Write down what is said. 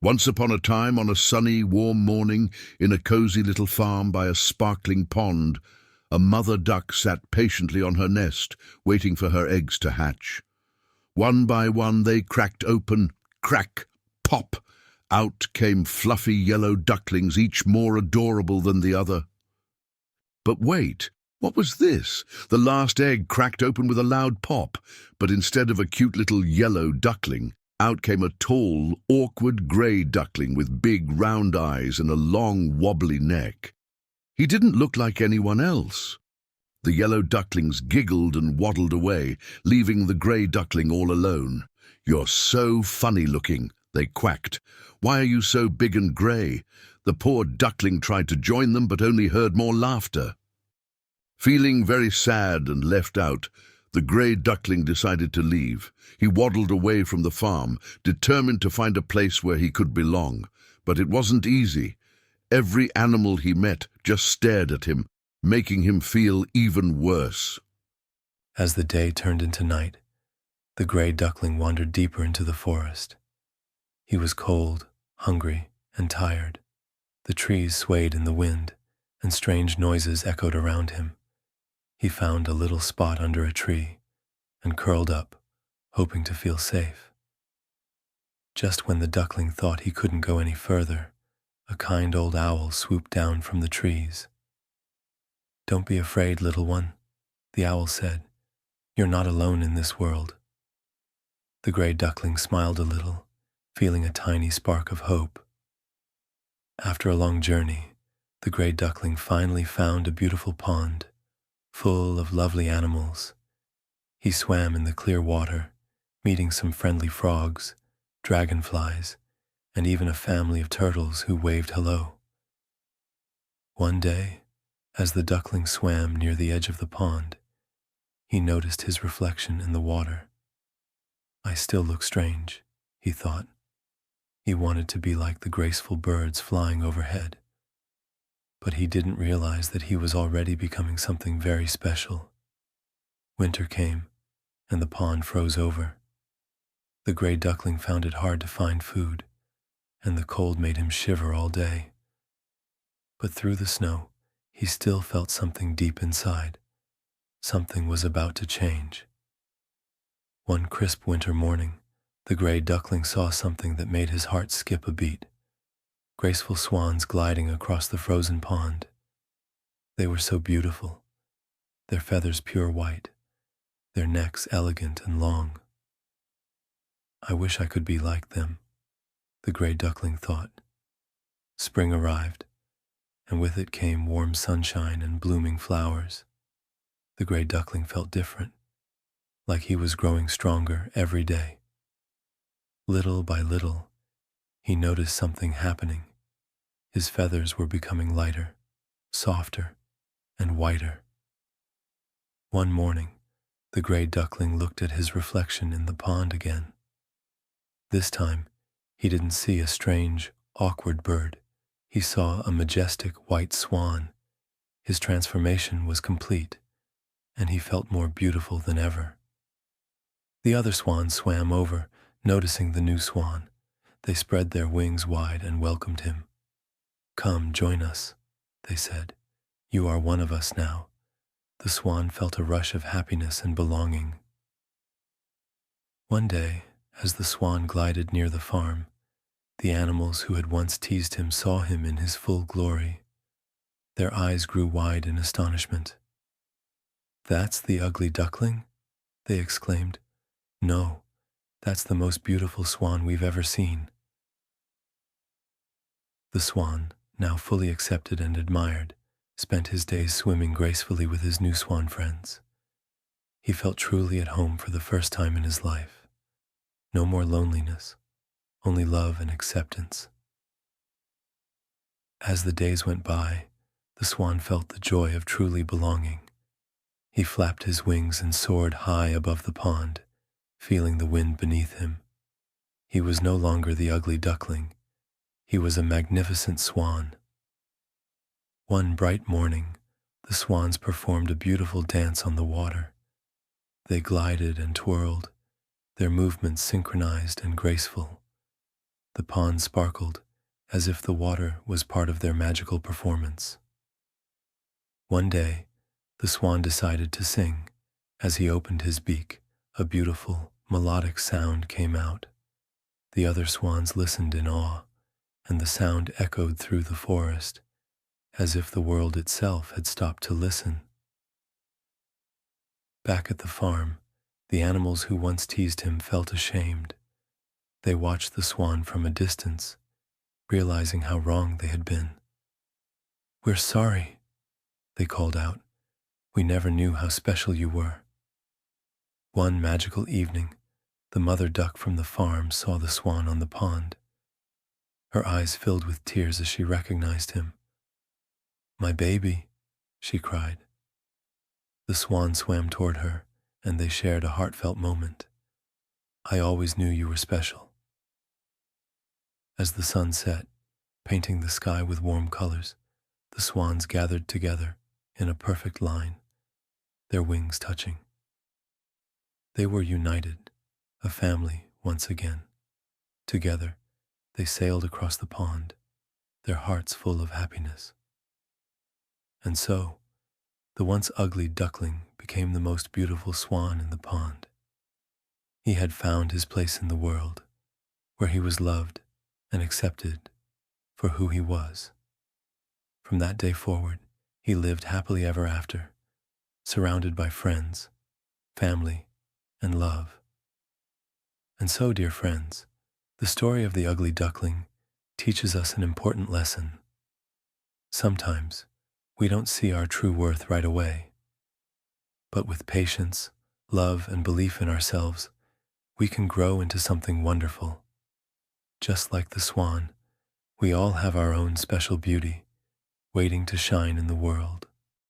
Once upon a time, on a sunny, warm morning, in a cozy little farm by a sparkling pond, a mother duck sat patiently on her nest, waiting for her eggs to hatch. One by one they cracked open, crack, pop. Out came fluffy yellow ducklings, each more adorable than the other. But wait, what was this? The last egg cracked open with a loud pop, but instead of a cute little yellow duckling, out came a tall, awkward grey duckling with big round eyes and a long, wobbly neck. He didn't look like anyone else. The yellow ducklings giggled and waddled away, leaving the grey duckling all alone. "You're so funny looking," they quacked. "Why are you so big and grey?" The poor duckling tried to join them, but only heard more laughter. Feeling very sad and left out, the grey duckling decided to leave. He waddled away from the farm, determined to find a place where he could belong. But it wasn't easy. Every animal he met just stared at him, making him feel even worse. As the day turned into night, the grey duckling wandered deeper into the forest. He was cold, hungry, and tired. The trees swayed in the wind, and strange noises echoed around him. He found a little spot under a tree and curled up, hoping to feel safe. Just when the duckling thought he couldn't go any further, a kind old owl swooped down from the trees. "Don't be afraid, little one," the owl said. "You're not alone in this world." The grey duckling smiled a little, feeling a tiny spark of hope. After a long journey, the grey duckling finally found a beautiful pond, full of lovely animals. He swam in the clear water, meeting some friendly frogs, dragonflies, and even a family of turtles who waved hello. One day, as the duckling swam near the edge of the pond, he noticed his reflection in the water. "I still look strange," he thought. He wanted to be like the graceful birds flying overhead. But he didn't realize that he was already becoming something very special. Winter came, and the pond froze over. The grey duckling found it hard to find food, and the cold made him shiver all day. But through the snow, he still felt something deep inside. Something was about to change. One crisp winter morning, the grey duckling saw something that made his heart skip a beat. Graceful swans gliding across the frozen pond. They were so beautiful, their feathers pure white, their necks elegant and long. "I wish I could be like them," the grey duckling thought. Spring arrived, and with it came warm sunshine and blooming flowers. The grey duckling felt different, like he was growing stronger every day. Little by little, he noticed something happening. His feathers were becoming lighter, softer, and whiter. One morning, the grey duckling looked at his reflection in the pond again. This time, he didn't see a strange, awkward bird. He saw a majestic white swan. His transformation was complete, and he felt more beautiful than ever. The other swans swam over, noticing the new swan. They spread their wings wide and welcomed him. "Come, join us," they said. "You are one of us now." The swan felt a rush of happiness and belonging. One day, as the swan glided near the farm, the animals who had once teased him saw him in his full glory. Their eyes grew wide in astonishment. "That's the ugly duckling?" they exclaimed. "No, that's the most beautiful swan we've ever seen." The swan, now fully accepted and admired, spent his days swimming gracefully with his new swan friends. He felt truly at home for the first time in his life. No more loneliness, only love and acceptance. As the days went by, the swan felt the joy of truly belonging. He flapped his wings and soared high above the pond, feeling the wind beneath him. He was no longer the ugly duckling. He was a magnificent swan. One bright morning, the swans performed a beautiful dance on the water. They glided and twirled, their movements synchronized and graceful. The pond sparkled as if the water was part of their magical performance. One day, the swan decided to sing. As he opened his beak, a beautiful, melodic sound came out. The other swans listened in awe, and the sound echoed through the forest, as if the world itself had stopped to listen. Back at the farm, the animals who once teased him felt ashamed. They watched the swan from a distance, realizing how wrong they had been. "We're sorry," they called out. "We never knew how special you were." One magical evening, the mother duck from the farm saw the swan on the pond. Her eyes filled with tears as she recognized him. "My baby," she cried. The swan swam toward her, and they shared a heartfelt moment. "I always knew you were special." As the sun set, painting the sky with warm colors, the swans gathered together in a perfect line, their wings touching. They were united, a family once again. Together, they sailed across the pond, their hearts full of happiness. And so, the once ugly duckling became the most beautiful swan in the pond. He had found his place in the world, where he was loved and accepted for who he was. From that day forward, he lived happily ever after, surrounded by friends, family, and love. And so, dear friends, the story of the ugly duckling teaches us an important lesson. Sometimes, we don't see our true worth right away. But with patience, love, and belief in ourselves, we can grow into something wonderful. Just like the swan, we all have our own special beauty, waiting to shine in the world.